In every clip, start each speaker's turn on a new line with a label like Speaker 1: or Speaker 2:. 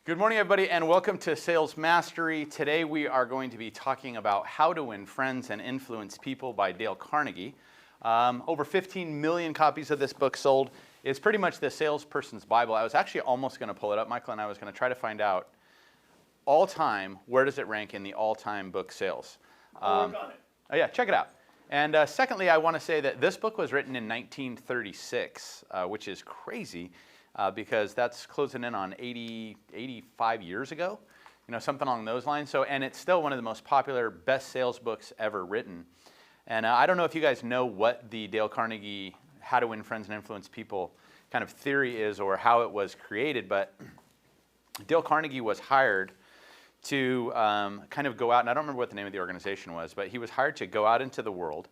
Speaker 1: Good morning, everybody, and welcome to Sales Mastery. Today we are going to be talking about How to Win Friends and Influence People by Dale Carnegie. Over 15 million copies of this book sold. It's pretty much the salesperson's Bible. I was actually almost going to pull it up, Michael, and I was going to try to find out all time, where does it rank in the all-time book sales?
Speaker 2: I'll work on it.
Speaker 1: Oh yeah, check it out. And secondly, I want to say that this book was written in 1936, which is crazy. Because that's closing in on 85 years ago, something along those lines. So, and it's still one of the most popular best sales books ever written. And I don't know if you guys know what the Dale Carnegie How to Win Friends and Influence People kind of theory is or how it was created, but Dale Carnegie was hired to kind of go out, and I don't remember what the name of the organization was, but he was hired to go out into the world,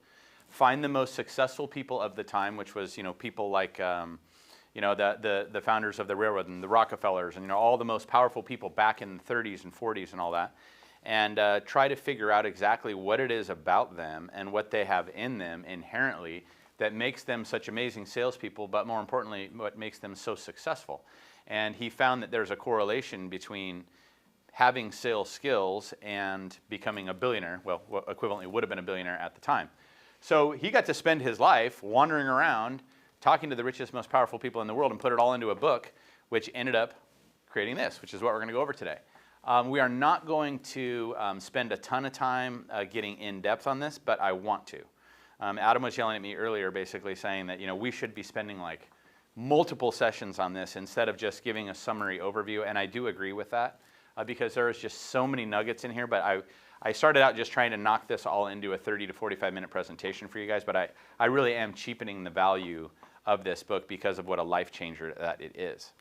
Speaker 1: find the most successful people of the time, which was, people like the founders of the railroad and the Rockefellers and all the most powerful people back in the 30s and 40s and all that, and try to figure out exactly what it is about them and what they have in them inherently that makes them such amazing salespeople, but more importantly, what makes them so successful. And he found that there's a correlation between having sales skills and becoming a billionaire, well, what equivalently would have been a billionaire at the time. So he got to spend his life wandering around talking to the richest, most powerful people in the world and put it all into a book, which ended up creating this, which is what we're going to go over today. We are not going to spend a ton of time getting in depth on this, but I want to. Adam was yelling at me earlier basically saying that we should be spending like multiple sessions on this instead of just giving a summary overview, and I do agree with that because there is just so many nuggets in here, but I started out just trying to knock this all into a 30 to 45 minute presentation for you guys, but I really am cheapening the value of this book because of what a life changer that it is.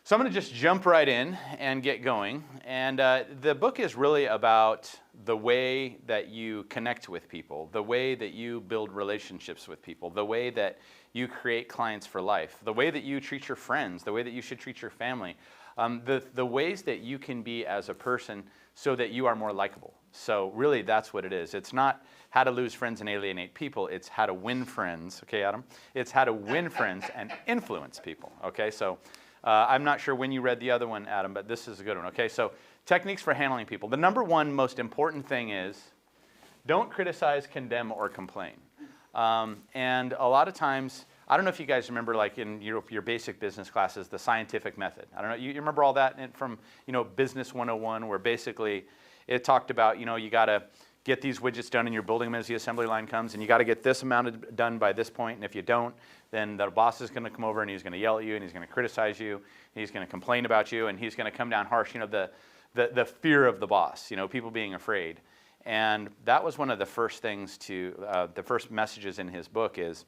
Speaker 1: So I'm going to just jump right in and get going. And the book is really about the way that you connect with people, the way that you build relationships with people, the way that you create clients for life, the way that you treat your friends, the way that you should treat your family, the ways that you can be as a person so that you are more likable. So really that's what it is. It's not how to lose friends and alienate people. It's how to win friends. Okay, Adam? It's how to win friends and influence people. Okay, so I'm not sure when you read the other one, Adam, but this is a good one. Okay, so techniques for handling people. The number one most important thing is don't criticize, condemn, or complain. And a lot of times, I don't know if you guys remember, like in your basic business classes, the scientific method. I don't know, you remember all that from Business 101, where basically it talked about you got to get these widgets done and you're building them as the assembly line comes, and you got to get this amount done by this point, and if you don't, then the boss is going to come over and he's going to yell at you and he's going to criticize you, and he's going to complain about you, and he's going to come down harsh. The fear of the boss, people being afraid. And that was one of the first things the first messages in his book is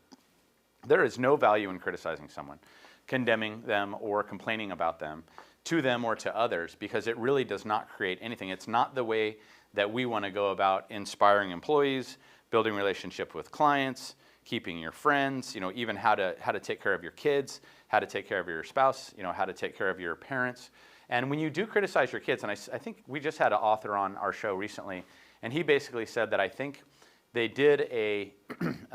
Speaker 1: there is no value in criticizing someone, condemning them or complaining about them to them or to others, because it really does not create anything. It's not the way that we want to go about inspiring employees, building relationship with clients, keeping your friends, even how to take care of your kids, how to take care of your spouse, how to take care of your parents. And when you do criticize your kids, and I think we just had an author on our show recently, and he basically said that I think they did a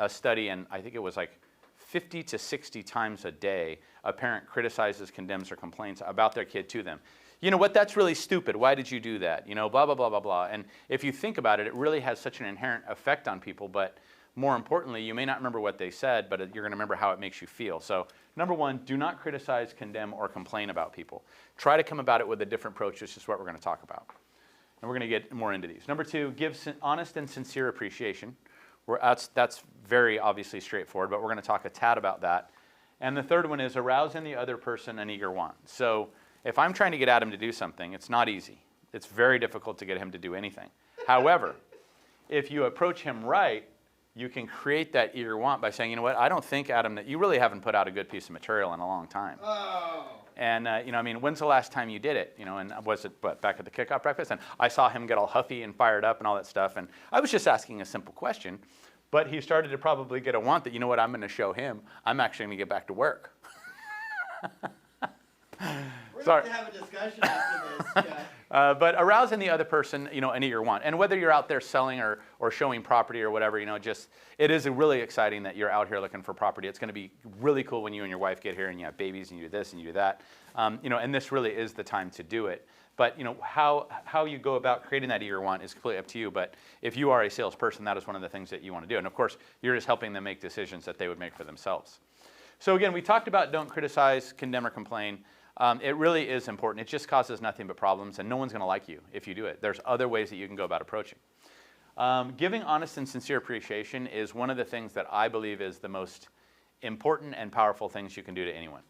Speaker 1: study, and I think it was like 50 to 60 times a day, a parent criticizes, condemns, or complains about their kid to them. You know what, that's really stupid. Why did you do that? Blah, blah, blah, blah, blah. And if you think about it, it really has such an inherent effect on people. But more importantly, you may not remember what they said, but you're going to remember how it makes you feel. So number one, do not criticize, condemn, or complain about people. Try to come about it with a different approach, which is what we're going to talk about. And we're going to get more into these. Number two, give honest and sincere appreciation. That's very obviously straightforward, but we're going to talk a tad about that. And the third one is arouse in the other person an eager want. So if I'm trying to get Adam to do something, it's not easy. It's very difficult to get him to do anything. However, if you approach him right, you can create that eager want by saying, I don't think, Adam, that you really haven't put out a good piece of material in a long time.
Speaker 2: Oh.
Speaker 1: And, when's the last time you did it? And was it, back at the kickoff breakfast? And I saw him get all huffy and fired up and all that stuff. And I was just asking a simple question. But he started to probably get a want that, I'm going to show him. I'm actually going to get back to work.
Speaker 2: We're going to have a discussion after this,
Speaker 1: but arousing the other person, any you want. And whether you're out there selling or showing property or whatever, it is really exciting that you're out here looking for property. It's going to be really cool when you and your wife get here and you have babies and you do this and you do that. And this really is the time to do it. But how you go about creating that eager want is completely up to you. But if you are a salesperson, that is one of the things that you want to do. And of course, you're just helping them make decisions that they would make for themselves. So again, we talked about don't criticize, condemn, or complain. It really is important. It just causes nothing but problems, and no one's going to like you if you do it. There's other ways that you can go about approaching. Giving honest and sincere appreciation is one of the things that I believe is the most important and powerful things you can do to anyone.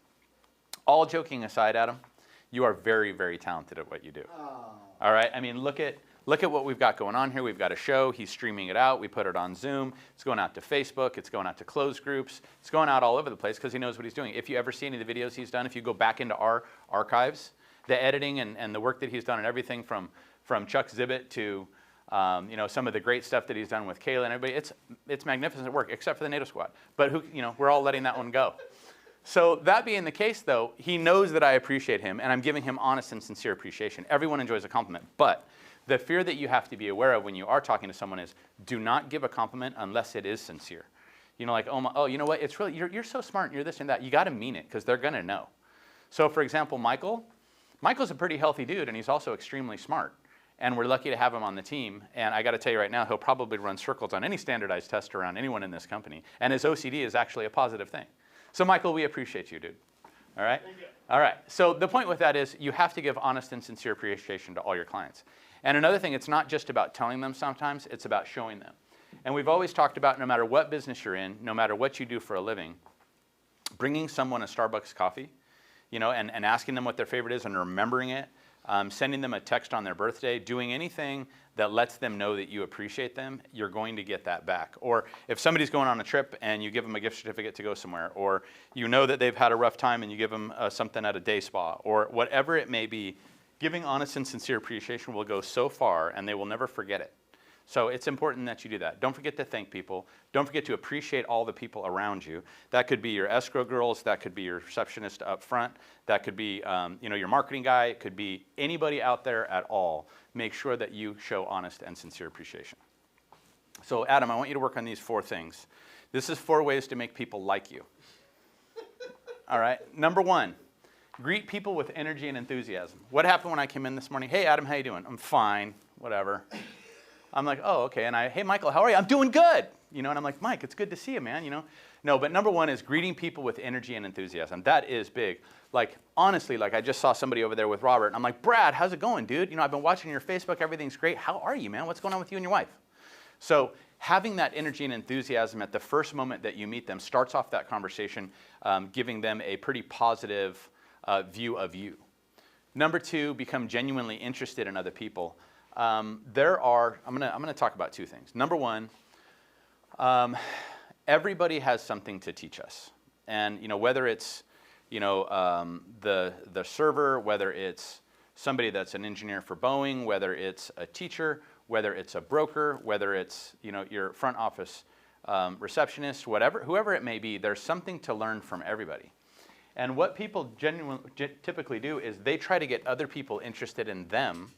Speaker 1: All joking aside, Adam, you are very, very talented at what you do.
Speaker 2: Oh.
Speaker 1: All right? I mean, look at what we've got going on here. We've got a show. He's streaming it out. We put it on Zoom. It's going out to Facebook. It's going out to closed groups. It's going out all over the place because he knows what he's doing. If you ever see any of the videos he's done, if you go back into our archives, the editing and the work that he's done and everything from Chuck Zibit to some of the great stuff that he's done with Kayla and everybody, it's magnificent work, except for the NATO squad. But we're all letting that one go. So that being the case, though, he knows that I appreciate him, and I'm giving him honest and sincere appreciation. Everyone enjoys a compliment, but the fear that you have to be aware of when you are talking to someone is do not give a compliment unless it is sincere. Like, oh, you know what? It's really you're so smart and you're this and that. You got to mean it because they're going to know. So, for example, Michael's a pretty healthy dude, and he's also extremely smart. And we're lucky to have him on the team. And I got to tell you right now, he'll probably run circles on any standardized test around anyone in this company. And his OCD is actually a positive thing. So, Michael, we appreciate you, dude. All right?
Speaker 2: Thank you.
Speaker 1: All right. So the point with that is you have to give honest and sincere appreciation to all your clients. And another thing, it's not just about telling them sometimes, it's about showing them. And we've always talked about no matter what business you're in, no matter what you do for a living, bringing someone a Starbucks coffee, and asking them what their favorite is and remembering it, sending them a text on their birthday, doing anything that lets them know that you appreciate them, you're going to get that back. Or if somebody's going on a trip and you give them a gift certificate to go somewhere, or you know that they've had a rough time and you give them something at a day spa, or whatever it may be, giving honest and sincere appreciation will go so far and they will never forget it. So it's important that you do that. Don't forget to thank people. Don't forget to appreciate all the people around you. That could be your escrow girls. That could be your receptionist up front. That could be your marketing guy. It could be anybody out there at all. Make sure that you show honest and sincere appreciation. So Adam, I want you to work on these 4 things. This is 4 ways to make people like you. All right. Number 1, greet people with energy and enthusiasm. What happened when I came in this morning? Hey, Adam, how you doing? I'm fine. Whatever. I'm like, oh, okay. And hey, Michael, how are you? I'm doing good. And I'm like, Mike, it's good to see you, man. No, but number 1 is greeting people with energy and enthusiasm. That is big. Like, honestly, I just saw somebody over there with Robert. And I'm like, Brad, how's it going, dude? I've been watching your Facebook. Everything's great. How are you, man? What's going on with you and your wife? So having that energy and enthusiasm at the first moment that you meet them starts off that conversation, giving them a pretty positive view of you. Number 2, become genuinely interested in other people. I'm gonna talk about 2 things. Number 1, everybody has something to teach us, and whether it's the server, whether it's somebody that's an engineer for Boeing, whether it's a teacher, whether it's a broker, whether it's your front office receptionist, whoever it may be, there's something to learn from everybody. And what people typically do is they try to get other people interested in them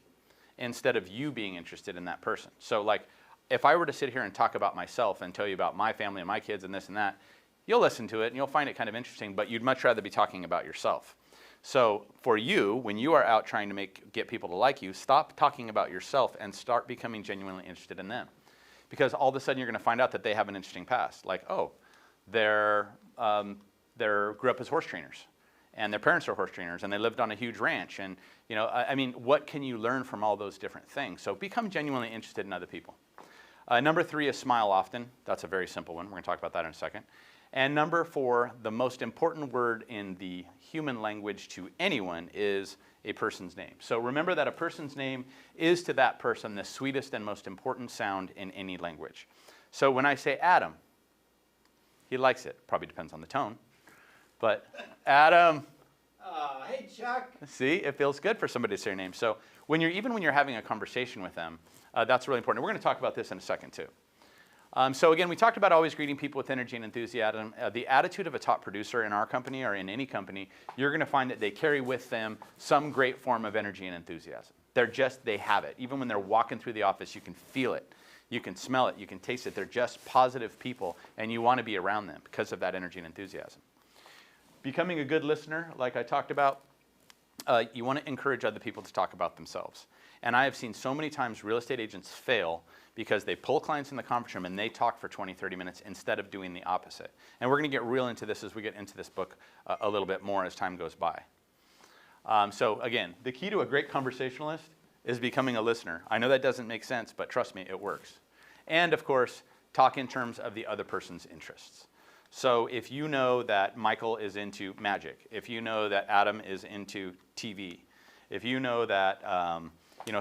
Speaker 1: instead of you being interested in that person. So if I were to sit here and talk about myself and tell you about my family and my kids and this and that, you'll listen to it and you'll find it kind of interesting, but you'd much rather be talking about yourself. So for you, when you are out trying to get people to like you, stop talking about yourself and start becoming genuinely interested in them. Because all of a sudden you're going to find out that they have an interesting past. Like, oh, they grew up as horse trainers, and their parents are horse trainers, and they lived on a huge ranch. And what can you learn from all those different things? So become genuinely interested in other people. Number 3 is smile often. That's a very simple one. We're going to talk about that in a second. And number 4, the most important word in the human language to anyone is a person's name. So remember that a person's name is to that person the sweetest and most important sound in any language. So when I say Adam, he likes it. Probably depends on the tone. But Adam.
Speaker 2: Hey, Chuck.
Speaker 1: See, it feels good for somebody to say your name. So when you're having a conversation with them, that's really important. We're going to talk about this in a second too. So again, we talked about always greeting people with energy and enthusiasm. The attitude of a top producer in our company or in any company, you're going to find that they carry with them some great form of energy and enthusiasm. They have it. Even when they're walking through the office, you can feel it. You can smell it. You can taste it. They're just positive people, and you want to be around them because of that energy and enthusiasm. Becoming a good listener, like I talked about, you want to encourage other people to talk about themselves. And I have seen so many times real estate agents fail because they pull clients in the conference room and they talk for 20, 30 minutes instead of doing the opposite. And we're going to get real into this as we get into this book a little bit more as time goes by. So again, the key to a great conversationalist is becoming a listener. I know that doesn't make sense, but trust me, it works. And of course, talk in terms of the other person's interests. So if you know that Michael is into magic, if you know that Adam is into TV, if you know that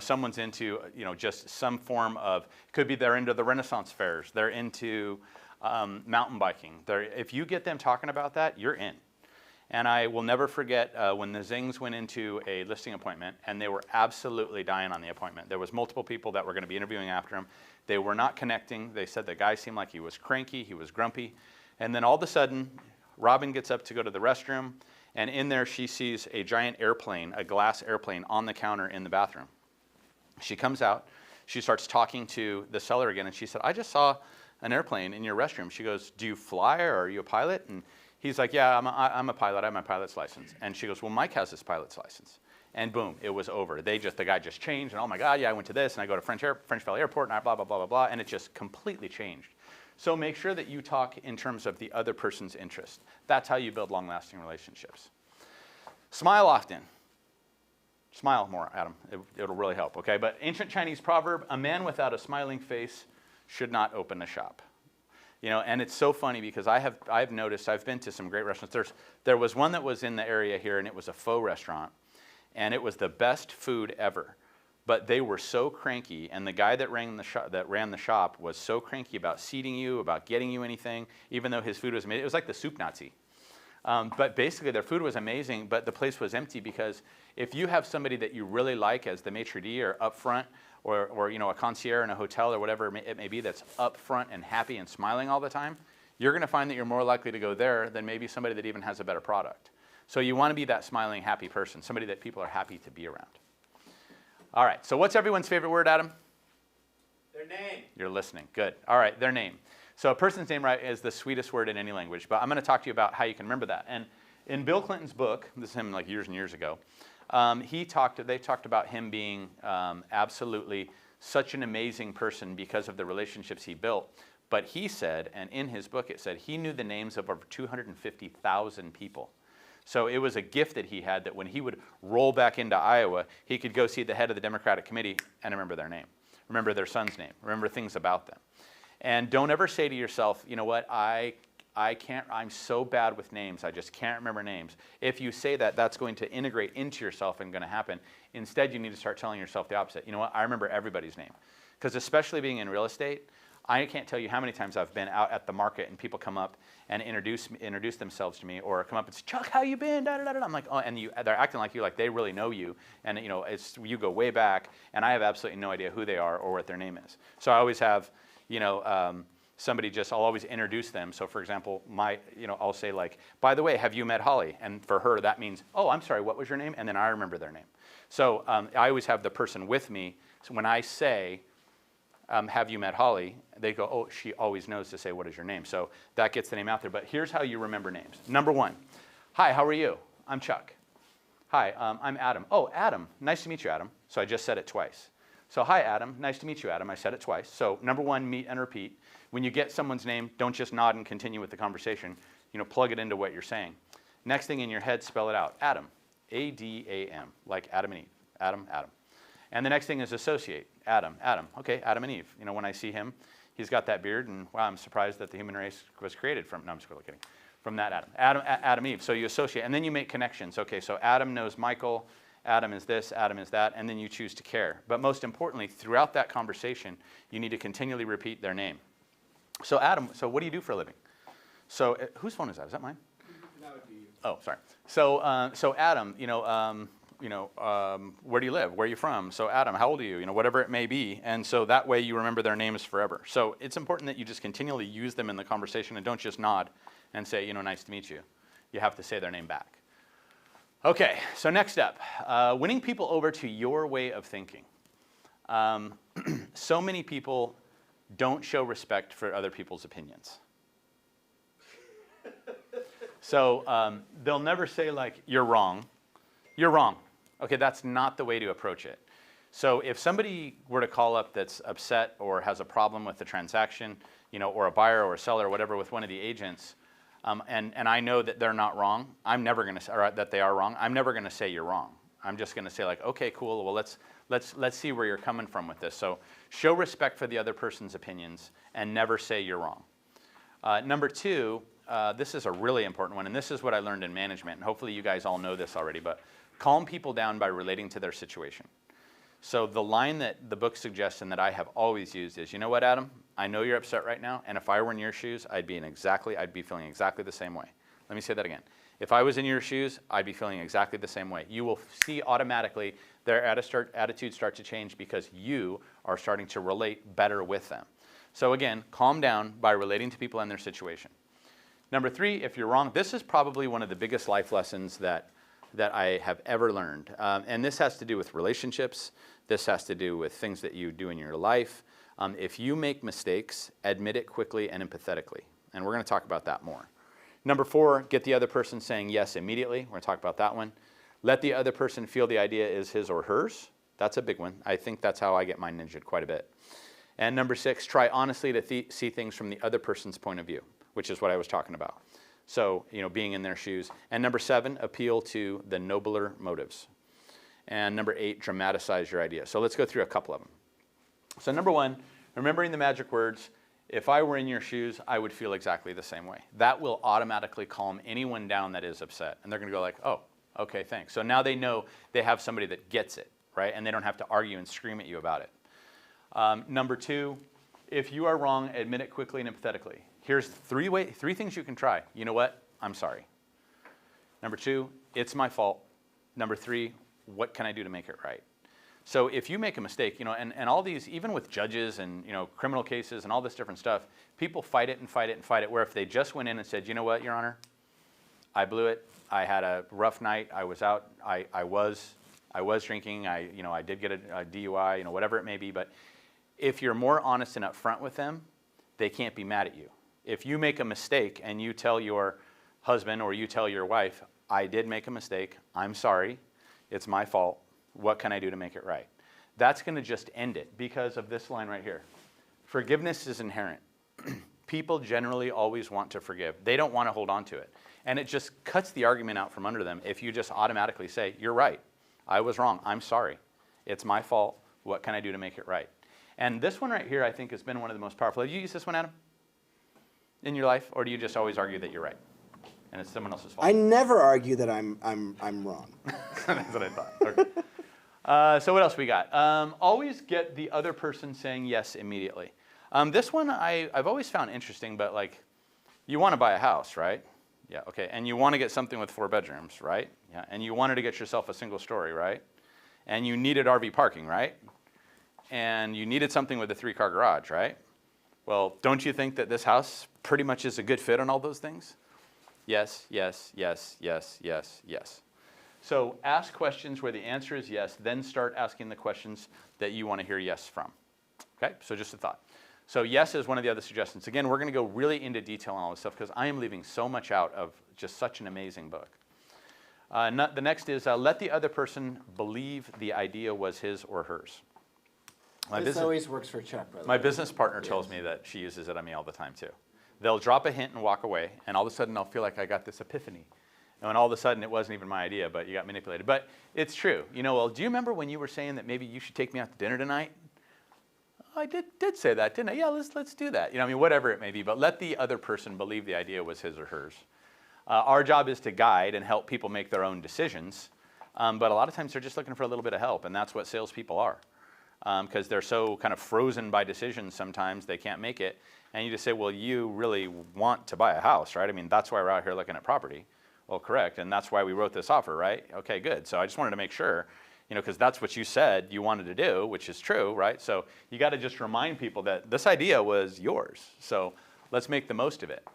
Speaker 1: someone's into just some form of, could be they're into the Renaissance fairs, they're into mountain biking. If you get them talking about that, you're in. And I will never forget when the Zings went into a listing appointment, and they were absolutely dying on the appointment. There was multiple people that were going to be interviewing after him. They were not connecting. They said the guy seemed like he was cranky, he was grumpy. And then all of a sudden, Robin gets up to go to the restroom, and in there she sees a giant airplane, a glass airplane, on the counter in the bathroom. She comes out, she starts talking to the seller again, and she said, I just saw an airplane in your restroom. She goes, do you fly, or are you a pilot? And he's like, yeah, I'm a pilot. I have my pilot's license. And she goes, well, Mike has his pilot's license. And boom, it was over. The guy just changed, and oh my God, yeah, I went to this, and I go to French Valley Airport, and I blah, blah, blah, blah, blah, and it just completely changed. So make sure that you talk in terms of the other person's interest. That's how you build long-lasting relationships. Smile often. Smile more, Adam. It'll really help, okay? But ancient Chinese proverb, a man without a smiling face should not open a shop. And it's so funny because I've noticed, I've been to some great restaurants. There was one that was in the area here, and it was a faux restaurant, and it was the best food ever. But they were so cranky, and the guy that ran the shop was so cranky about seating you, about getting you anything, even though his food was amazing. It was like the soup Nazi. But basically, their food was amazing, but the place was empty because if you have somebody that you really like as the maitre d' or up front, or a concierge in a hotel or whatever it may be that's up front and happy and smiling all the time, you're going to find that you're more likely to go there than maybe somebody that even has a better product. So you want to be that smiling, happy person, somebody that people are happy to be around. All right, so what's everyone's favorite word, Adam?
Speaker 2: Their name.
Speaker 1: You're listening. Good. All right, their name. So a person's name, right, is the sweetest word in any language, but I'm going to talk to you about how you can remember that. And in Bill Clinton's book, this is him like years and years ago, they talked about him being absolutely such an amazing person because of the relationships he built. But he said, and in his book it said, he knew the names of over 250,000 people. So it was a gift that he had that when he would roll back into Iowa, he could go see the head of the Democratic committee and remember their name, remember their son's name, remember things about them. And don't ever say to yourself, you know what, I'm so bad with names, I just can't remember names. If you say that, that's going to integrate into yourself and going to happen. Instead, you need to start telling yourself the opposite. You know what, I remember everybody's name. Because especially being in real estate, I can't tell you how many times I've been out at the market and people come up and introduce themselves to me, or come up and say, Chuck, how you been? Da, da, da, da. I'm like, oh, and they're acting like you, like they really know you, and you go way back, and I have absolutely no idea who they are or what their name is. So I always have, somebody I'll always introduce them. So for example, I'll say like, by the way, have you met Holly? And for her, that means, oh, I'm sorry, what was your name? And then I remember their name. So I always have the person with me. So when I say, have you met Holly? They go, oh, she always knows to say, what is your name? So that gets the name out there. But here's how you remember names. Number one, hi, how are you? I'm Chuck. Hi, I'm Adam. Oh, Adam, nice to meet you, Adam. So I just said it twice. So hi, Adam, nice to meet you, Adam. I said it twice. So number one, meet and repeat. When you get someone's name, don't just nod and continue with the conversation. Plug it into what you're saying. Next thing in your head, spell it out. Adam, A-D-A-M, like Adam and Eve. Adam, Adam. And the next thing is associate. Adam, Adam. Okay, Adam and Eve. When I see him, he's got that beard, and wow, I'm surprised that the human race was created from, no, I'm just kidding, from that Adam. Adam, Eve. So you associate, and then you make connections. Okay, so Adam knows Michael, Adam is this, Adam is that, and then you choose to care. But most importantly, throughout that conversation, you need to continually repeat their name. So Adam, so what do you do for a living? So whose phone is that? Is that mine?
Speaker 2: That would be you.
Speaker 1: Oh, sorry. So Adam, where do you live? Where are you from? So Adam, how old are you? Whatever it may be. And so that way you remember their names forever. So it's important that you just continually use them in the conversation and don't just nod and say, nice to meet you. You have to say their name back. Okay, so next up, winning people over to your way of thinking. So many people don't show respect for other people's opinions. So they'll never say like, you're wrong. You're wrong. Okay, that's not the way to approach it. So if somebody were to call up that's upset or has a problem with the transaction, or a buyer or a seller or whatever with one of the agents, and I know that they're not wrong, I'm never going to say, or that they are wrong, I'm never going to say you're wrong. I'm just going to say like, okay, cool, well, let's see where you're coming from with this. So show respect for the other person's opinions and never say you're wrong. Number two, this is a really important one, and this is what I learned in management, and hopefully you guys all know this already, but calm people down by relating to their situation. So the line that the book suggests and that I have always used is, you know what, Adam? I know you're upset right now, and if I were in your shoes, I'd be feeling exactly the same way. Let me say that again. If I was in your shoes, I'd be feeling exactly the same way. You will see automatically their attitudes start to change because you are starting to relate better with them. So again, calm down by relating to people and their situation. Number three, if you're wrong, this is probably one of the biggest life lessons that I have ever learned. And this has to do with relationships. This has to do with things that you do in your life. If you make mistakes, admit it quickly and empathetically. And we're going to talk about that more. Number four, get the other person saying yes immediately. We're going to talk about that one. Let the other person feel the idea is his or hers. That's a big one. I think that's how I get mine ninja'd quite a bit. And number six, try honestly to see things from the other person's point of view, which is what I was talking about. So, being in their shoes. And number seven, appeal to the nobler motives. And number eight, dramatize your idea. So let's go through a couple of them. So number one, remembering the magic words, if I were in your shoes, I would feel exactly the same way. That will automatically calm anyone down that is upset. And they're going to go like, oh, okay, thanks. So now they know they have somebody that gets it, right? And they don't have to argue and scream at you about it. Number two, if you are wrong, admit it quickly and empathetically. Here's three things you can try. You know what? I'm sorry. Number two, it's my fault. Number three, what can I do to make it right? So if you make a mistake, and all these, even with judges and, criminal cases and all this different stuff, people fight it and fight it and fight it, where if they just went in and said, you know what, Your Honor, I blew it. I had a rough night. I was out. I was drinking. I did get a DUI, whatever it may be. But if you're more honest and upfront with them, they can't be mad at you. If you make a mistake and you tell your husband or you tell your wife, I did make a mistake. I'm sorry. It's my fault. What can I do to make it right? That's going to just end it because of this line right here. Forgiveness is inherent. People generally always want to forgive. They don't want to hold on to it. And it just cuts the argument out from under them if you just automatically say, you're right. I was wrong. I'm sorry. It's my fault. What can I do to make it right? And this one right here, I think, has been one of the most powerful. Have you used this one, Adam, in your life? Or do you just always argue that you're right and it's someone else's fault?
Speaker 3: I never argue that I'm wrong.
Speaker 1: That's what I thought. Okay. So what else we got? Always get the other person saying yes immediately. This one I've always found interesting, but like, you want to buy a house, right? Yeah, okay. And you want to get something with 4 bedrooms, right? Yeah. And you wanted to get yourself a single story, right? And you needed RV parking, right? And you needed something with a 3-car garage, right? Well, don't you think that this house pretty much is a good fit on all those things? Yes, yes, yes, yes, yes, yes. So ask questions where the answer is yes, then start asking the questions that you want to hear yes from. Okay, so just a thought. So yes is one of the other suggestions. Again, we're going to go really into detail on all this stuff because I am leaving so much out of just such an amazing book. The next is let the other person believe the idea was his or hers.
Speaker 3: This always works for Chuck, by the way.
Speaker 1: My business partner tells me that she uses it on me all the time too. They'll drop a hint and walk away, and all of a sudden I'll feel like I got this epiphany. And all of a sudden it wasn't even my idea, but you got manipulated. But it's true. Well, do you remember when you were saying that maybe you should take me out to dinner tonight? I did say that, didn't I? Yeah, let's do that. Whatever it may be. But let the other person believe the idea was his or hers. Our job is to guide and help people make their own decisions. But a lot of times they're just looking for a little bit of help, and that's what salespeople are. Because they're so kind of frozen by decisions sometimes they can't make it. And you just say, well, you really want to buy a house, right? That's why we're out here looking at property. Well, correct, and that's why we wrote this offer, right? Okay, good. So I just wanted to make sure, because that's what you said you wanted to do, which is true, right? So you got to just remind people that this idea was yours. So let's make the most of it.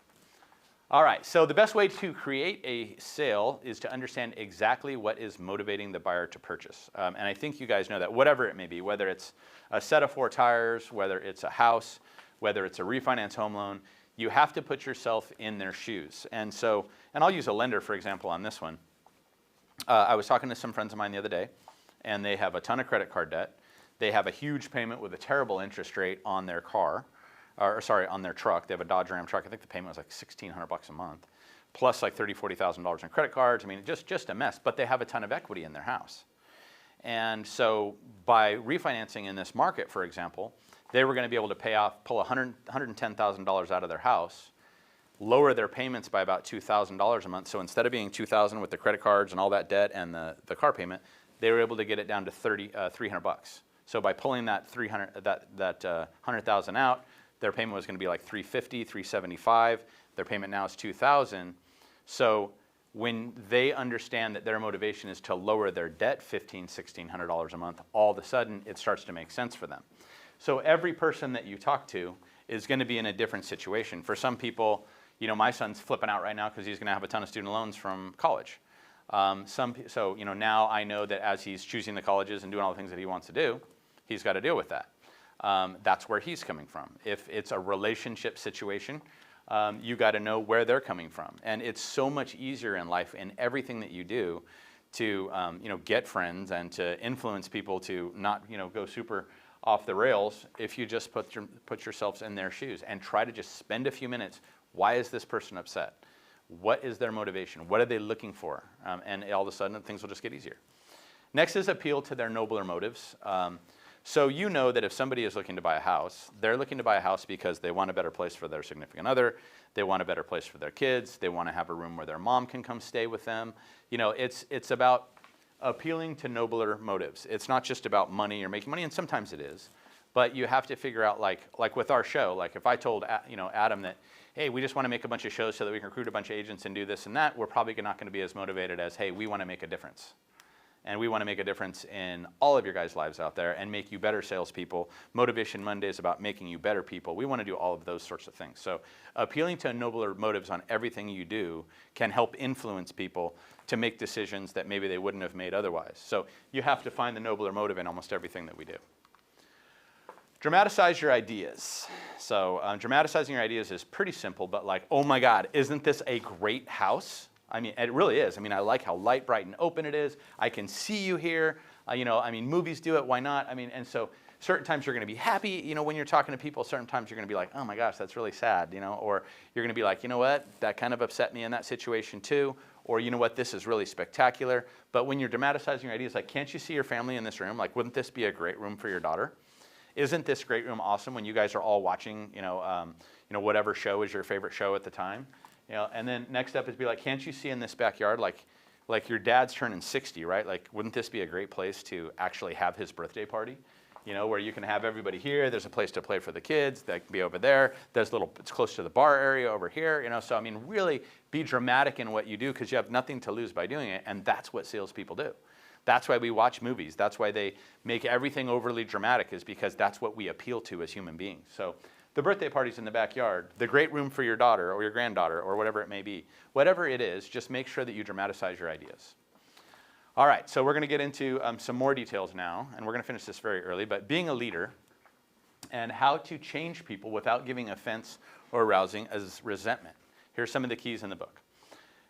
Speaker 1: All right, so the best way to create a sale is to understand exactly what is motivating the buyer to purchase. And I think you guys know that, whatever it may be, whether it's a set of 4 tires, whether it's a house, whether it's a refinance home loan, you have to put yourself in their shoes. And so, and I'll use a lender, for example, on this one. I was talking to some friends of mine the other day, and they have a ton of credit card debt. They have a huge payment with a terrible interest rate on their car, or sorry, on their truck. They have a Dodge Ram truck. I think the payment was like $1,600 a month, plus like $30,000, $40,000 in credit cards. I mean, just a mess, but they have a ton of equity in their house. And so by refinancing in this market, for example, they were going to be able to pull $110,000 out of their house, lower their payments by about $2,000 a month. So instead of being $2,000 with the credit cards and all that debt and the car payment, they were able to get it down to $300. So by pulling that $100,000 out, their payment was going to be like $350, $375. Their payment now is $2,000. So when they understand that their motivation is to lower their debt $1,500, $1,600 a month, all of a sudden it starts to make sense for them. So every person that you talk to is going to be in a different situation. For some people, my son's flipping out right now because he's going to have a ton of student loans from college. So now I know that as he's choosing the colleges and doing all the things that he wants to do, he's got to deal with that. That's where he's coming from. If it's a relationship situation, you got to know where they're coming from. And it's so much easier in life, in everything that you do, to get friends and to influence people to not go super off the rails if you just put yourselves in their shoes and try to just spend a few minutes. Why is this person upset? What is their motivation? What are they looking for? And all of a sudden things will just get easier. Next is appeal to their nobler motives. So you know that if somebody is looking to buy a house, they're looking to buy a house because they want a better place for their significant other, they want a better place for their kids, they want to have a room where their mom can come stay with them. It's about appealing to nobler motives. It's not just about money or making money, and sometimes it is, but you have to figure out, like with our show, like if I told Adam that, hey, we just want to make a bunch of shows so that we can recruit a bunch of agents and do this and that, we're probably not going to be as motivated as, hey, we want to make a difference. And we want to make a difference in all of your guys' lives out there and make you better salespeople. Motivation Monday is about making you better people. We want to do all of those sorts of things. So appealing to nobler motives on everything you do can help influence people to make decisions that maybe they wouldn't have made otherwise. So you have to find the nobler motive in almost everything that we do. Dramatize your ideas. So dramatizing your ideas is pretty simple, but like, oh my God, isn't this a great house? I mean, it really is. I mean, I like how light, bright, and open it is. I can see you here. Movies do it. Why not? I mean, and so certain times you're going to be happy, when you're talking to people. Certain times you're going to be like, oh my gosh, that's really sad, Or you're going to be like, you know what? That kind of upset me in that situation too. Or you know what? This is really spectacular. But when you're dramatizing your ideas, like, can't you see your family in this room? Like, wouldn't this be a great room for your daughter? Isn't this great room awesome when you guys are all watching, whatever show is your favorite show at the time? And then next up is be like, can't you see in this backyard, like your dad's turning 60, right? Like, wouldn't this be a great place to actually have his birthday party? Where you can have everybody here. There's a place to play for the kids. That can be over there. It's close to the bar area over here. So I mean, really be dramatic in what you do because you have nothing to lose by doing it, and that's what salespeople do. That's why we watch movies. That's why they make everything overly dramatic, is because that's what we appeal to as human beings. So the birthday party's in the backyard, the great room for your daughter or your granddaughter or whatever it may be. Whatever it is, just make sure that you dramatize your ideas. All right, so we're going to get into some more details now, and we're going to finish this very early, but being a leader and how to change people without giving offense or arousing as resentment. Here's some of the keys in the book.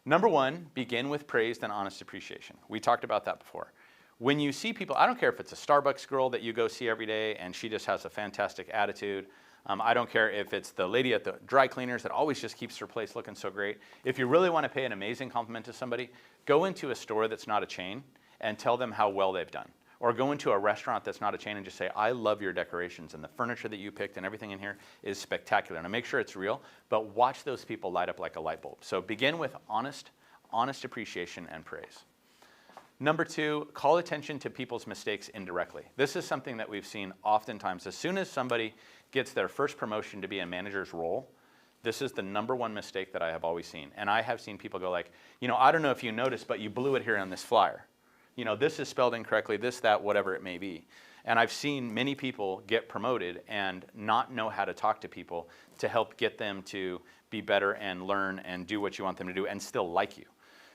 Speaker 1: Number one, begin with praise and honest appreciation. We talked about that before. When you see people, I don't care if it's a Starbucks girl that you go see every day and she just has a fantastic attitude. I don't care if it's the lady at the dry cleaners that always just keeps her place looking so great. If you really want to pay an amazing compliment to somebody, go into a store that's not a chain and tell them how well they've done. Or go into a restaurant that's not a chain and just say, I love your decorations and the furniture that you picked and everything in here is spectacular. Now make sure it's real, but watch those people light up like a light bulb. So begin with honest appreciation and praise. Number two, call attention to people's mistakes indirectly. This is something that we've seen oftentimes. As soon as somebody gets their first promotion to be a manager's role, This is the #1 mistake that I have always seen. And I have seen people go like, I don't know if you noticed, but you blew it here on this flyer. This is spelled incorrectly, this, that, whatever it may be. And I've seen many people get promoted and not know how to talk to people to help get them to be better and learn and do what you want them to do and still like you.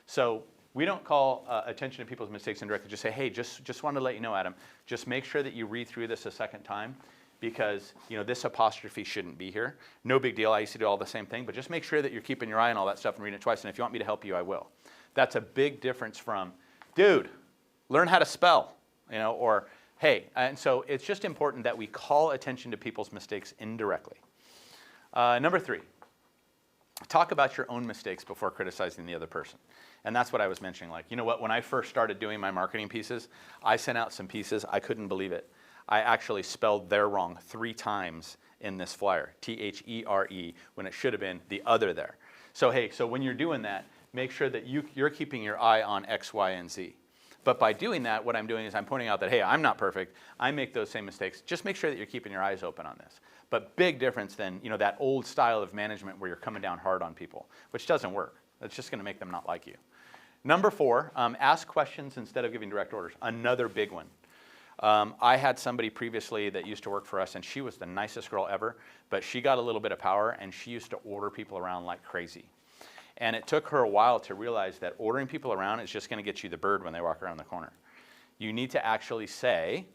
Speaker 1: So we don't call attention to people's mistakes indirectly. Just say, hey, just wanted to let you know, Adam, just make sure that you read through this a second time because this apostrophe shouldn't be here. No big deal. I used to do all the same thing, but just make sure that you're keeping your eye on all that stuff and reading it twice. And if you want me to help you, I will. That's a big difference from, dude, learn how to spell, or hey. And so it's just important that we call attention to people's mistakes indirectly. Number 3, talk about your own mistakes before criticizing the other person. And that's what I was mentioning. Like, when I first started doing my marketing pieces, I sent out some pieces. I couldn't believe it. I actually spelled there wrong 3 times in this flyer, THERE, when it should have been the other there. So hey, when you're doing that, make sure that you're keeping your eye on X, Y, and Z. But by doing that, what I'm doing is I'm pointing out that, hey, I'm not perfect. I make those same mistakes. Just make sure that you're keeping your eyes open on this. But big difference than that old style of management where you're coming down hard on people, which doesn't work. That's just going to make them not like you. Number 4, ask questions instead of giving direct orders. Another big one. I had somebody previously that used to work for us, and she was the nicest girl ever, but she got a little bit of power, and she used to order people around like crazy. And it took her a while to realize that ordering people around is just going to get you the bird when they walk around the corner. You need to actually say,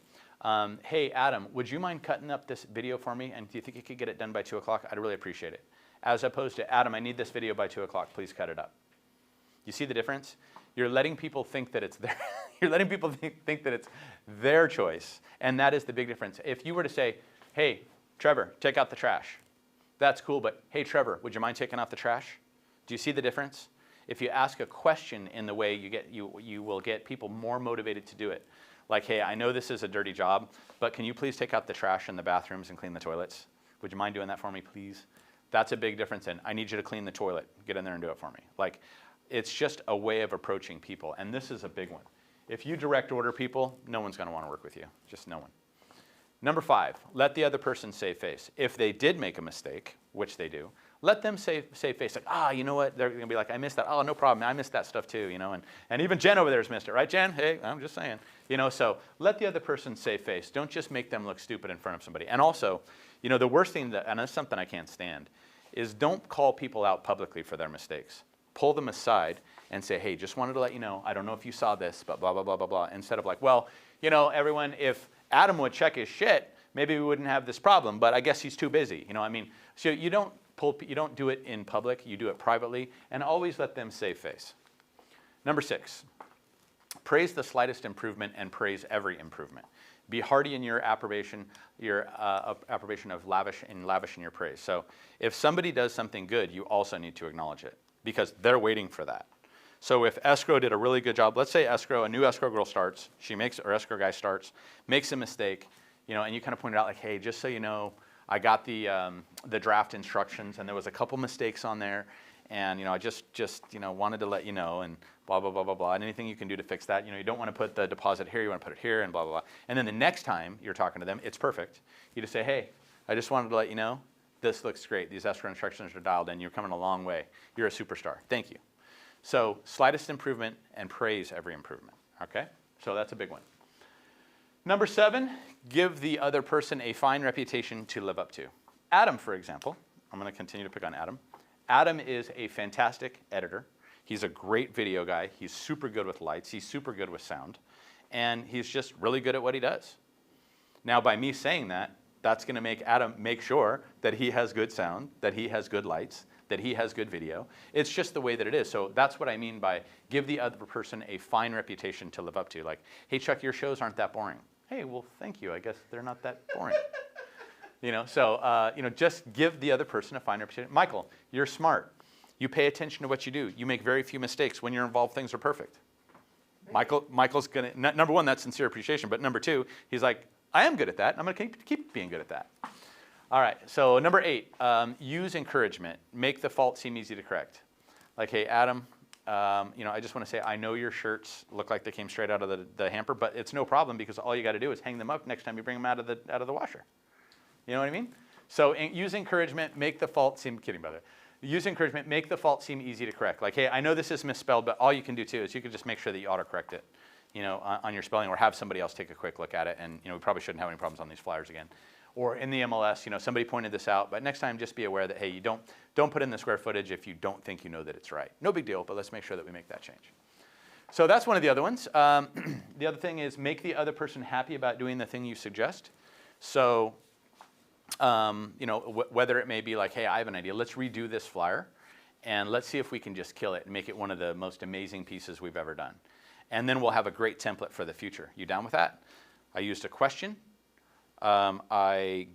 Speaker 1: hey, Adam, would you mind cutting up this video for me? And do you think you could get it done by 2 o'clock? I'd really appreciate it. As opposed to, Adam, I need this video by 2 o'clock. Please cut it up. You see the difference? You're letting people think that it's their, you're letting people think that it's their choice. And that is the big difference. If you were to say, hey, Trevor, take out the trash. That's cool, but hey, Trevor, would you mind taking out the trash? Do you see the difference? If you ask a question in the way you will get people more motivated to do it. Like, hey, I know this is a dirty job, but can you please take out the trash in the bathrooms and clean the toilets? Would you mind doing that for me, please? That's a big difference in, I need you to clean the toilet. Get in there and do it for me. Like, it's just a way of approaching people, and this is a big one. If you direct order people, no one's going to want to work with you. Just no one. Number 5, let the other person save face. If they did make a mistake, which they do, let them save face. Like, you know what? They're going to be like, I missed that. Oh, no problem. I missed that stuff too, And even Jen over there has missed it, right, Jen? Hey, I'm just saying. So let the other person save face. Don't just make them look stupid in front of somebody. And also, the worst thing, and that's something I can't stand, is don't call people out publicly for their mistakes. Pull them aside and say, hey, just wanted to let you know, I don't know if you saw this, but blah, blah, blah, blah, blah. Instead of like, well, everyone, if Adam would check his shit, maybe we wouldn't have this problem, but I guess he's too busy. So you don't do it in public, you do it privately, and always let them save face. Number 6, praise the slightest improvement and praise every improvement. Be hearty in your approbation of lavish in your praise. So if somebody does something good, you also need to acknowledge it because they're waiting for that. So if escrow did a really good job, let's say a new escrow girl starts, or escrow guy starts, makes a mistake, and you kind of point it out like, hey, just so you know, I got the draft instructions and there was a couple mistakes on there, and I just wanted to let you know, and blah blah blah blah blah. And anything you can do to fix that, you don't want to put the deposit here, you want to put it here, and blah blah blah. And then the next time you're talking to them, it's perfect. You just say, hey, I just wanted to let you know, this looks great. These escrow instructions are dialed in. You're coming a long way. You're a superstar. Thank you. So slightest improvement and praise every improvement. Okay, so that's a big one. Number 7, give the other person a fine reputation to live up to. Adam, for example, I'm going to continue to pick on Adam. Adam is a fantastic editor. He's a great video guy. He's super good with lights. He's super good with sound. And he's just really good at what he does. Now, by me saying that, that's going to make Adam make sure that he has good sound, that he has good lights, that he has good video. It's just the way that it is. So that's what I mean by give the other person a fine reputation to live up to. Like, hey, Chuck, your shows aren't that boring. Hey, well, thank you. I guess they're not that boring. Just give the other person a fine reputation. Michael, you're smart. You pay attention to what you do. You make very few mistakes. When you're involved, things are perfect. Michael's going to, number 1, that's sincere appreciation. But number 2, he's like, I am good at that. I'm going to keep being good at that. All right, so number 8, use encouragement. Make the fault seem easy to correct. Like, hey, Adam, I just want to say, I know your shirts look like they came straight out of the hamper, but it's no problem because all you got to do is hang them up next time you bring them out of the washer. You know what I mean? So use encouragement, make the fault seem, kidding by the way. Use encouragement, make the fault seem easy to correct. Like, hey, I know this is misspelled, but all you can do too is you can just make sure that you autocorrect it, on your spelling, or have somebody else take a quick look at it. And we probably shouldn't have any problems on these flyers again. Or in the MLS, somebody pointed this out, but next time just be aware that, hey, you don't put in the square footage if you don't think you know that it's right. No big deal, but let's make sure that we make that change. So that's one of the other ones. The other thing is make the other person happy about doing the thing you suggest. So, whether it may be like, hey, I have an idea. Let's redo this flyer, and let's see if we can just kill it and make it one of the most amazing pieces we've ever done. And then we'll have a great template for the future. You down with that? I used a question. I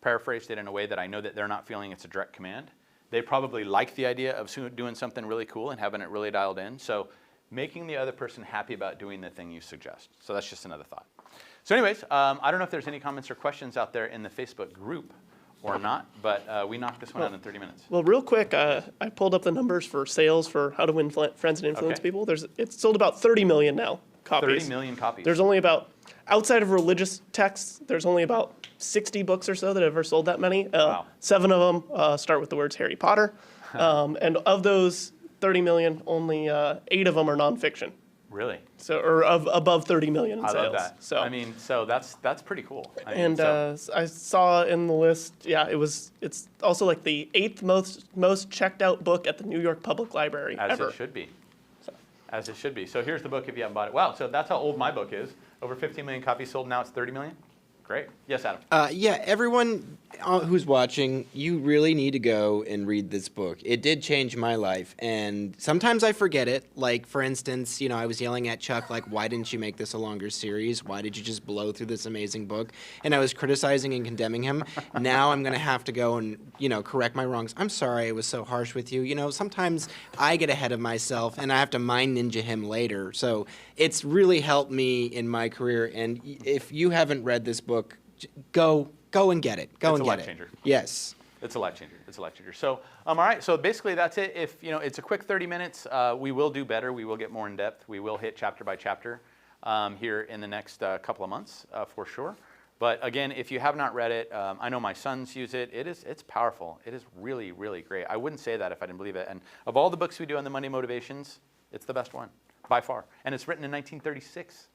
Speaker 1: paraphrased it in a way that I know that they're not feeling it's a direct command. They probably like the idea of doing something really cool and having it really dialed in. So making the other person happy about doing the thing you suggest. So that's just another thought. So anyways, I don't know if there's any comments or questions out there in the Facebook group or not, but we knocked this one out in 30 minutes.
Speaker 4: Well, real quick, I pulled up the numbers for sales for How to Win Friends and Influence People. It's sold about 30 million now copies.
Speaker 1: 30 million copies.
Speaker 4: There's only about, outside of religious texts, there's only about 60 books or so that have ever sold that many.
Speaker 1: Wow.
Speaker 4: 7 of them start with the words Harry Potter. And of those 30 million, only 8 of them are nonfiction.
Speaker 1: Really?
Speaker 4: So, or above 30 million in
Speaker 1: I
Speaker 4: sales.
Speaker 1: love that.
Speaker 4: So,
Speaker 1: I mean, so that's pretty cool.
Speaker 4: I saw in the list, it's also like the 8th most checked out book at the New York Public Library ever.
Speaker 1: As it should be. As it should be. So here's the book if you haven't bought it. Wow, so that's how old my book is. Over 15 million copies sold, now it's 30 million? Great. Yes, Adam?
Speaker 3: Yeah, everyone who's watching, you really need to go and read this book. It did change my life, and sometimes I forget it. Like, for instance, I was yelling at Chuck, like, why didn't you make this a longer series? Why did you just blow through this amazing book? And I was criticizing and condemning him. Now I'm going to have to go and, correct my wrongs. I'm sorry I was so harsh with you. Sometimes I get ahead of myself, and I have to mind ninja him later. So it's really helped me in my career, and if you haven't read this book, go and get it. Go and get it.
Speaker 1: It's a life changer.
Speaker 3: Yes.
Speaker 1: It's a life changer. It's a life changer. So, all right. So basically, that's it. If it's a quick 30 minutes, we will do better. We will get more in depth. We will hit chapter by chapter here in the next couple of months for sure. But again, if you have not read it, I know my sons use it. It's powerful. It is really, really great. I wouldn't say that if I didn't believe it. And of all the books we do on the Monday Motivations, it's the best one by far. And it's written in 1936.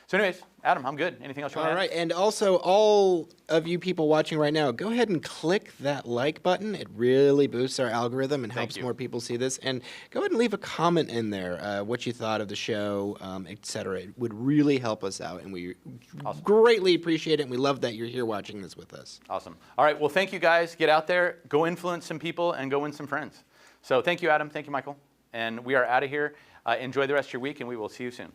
Speaker 1: So anyways, Adam, I'm good. Anything else you want to add?
Speaker 3: All right, and also all of you people watching right now, go ahead and click that like button. It really boosts our algorithm and helps more people see this. And go ahead and leave a comment in there, what you thought of the show, etc. It would really help us out, and we greatly appreciate it, and we love that you're here watching this with us.
Speaker 1: Awesome. All right, well, thank you guys. Get out there, go influence some people, and go win some friends. So thank you, Adam. Thank you, Michael. And we are out of here. Enjoy the rest of your week, and we will see you soon.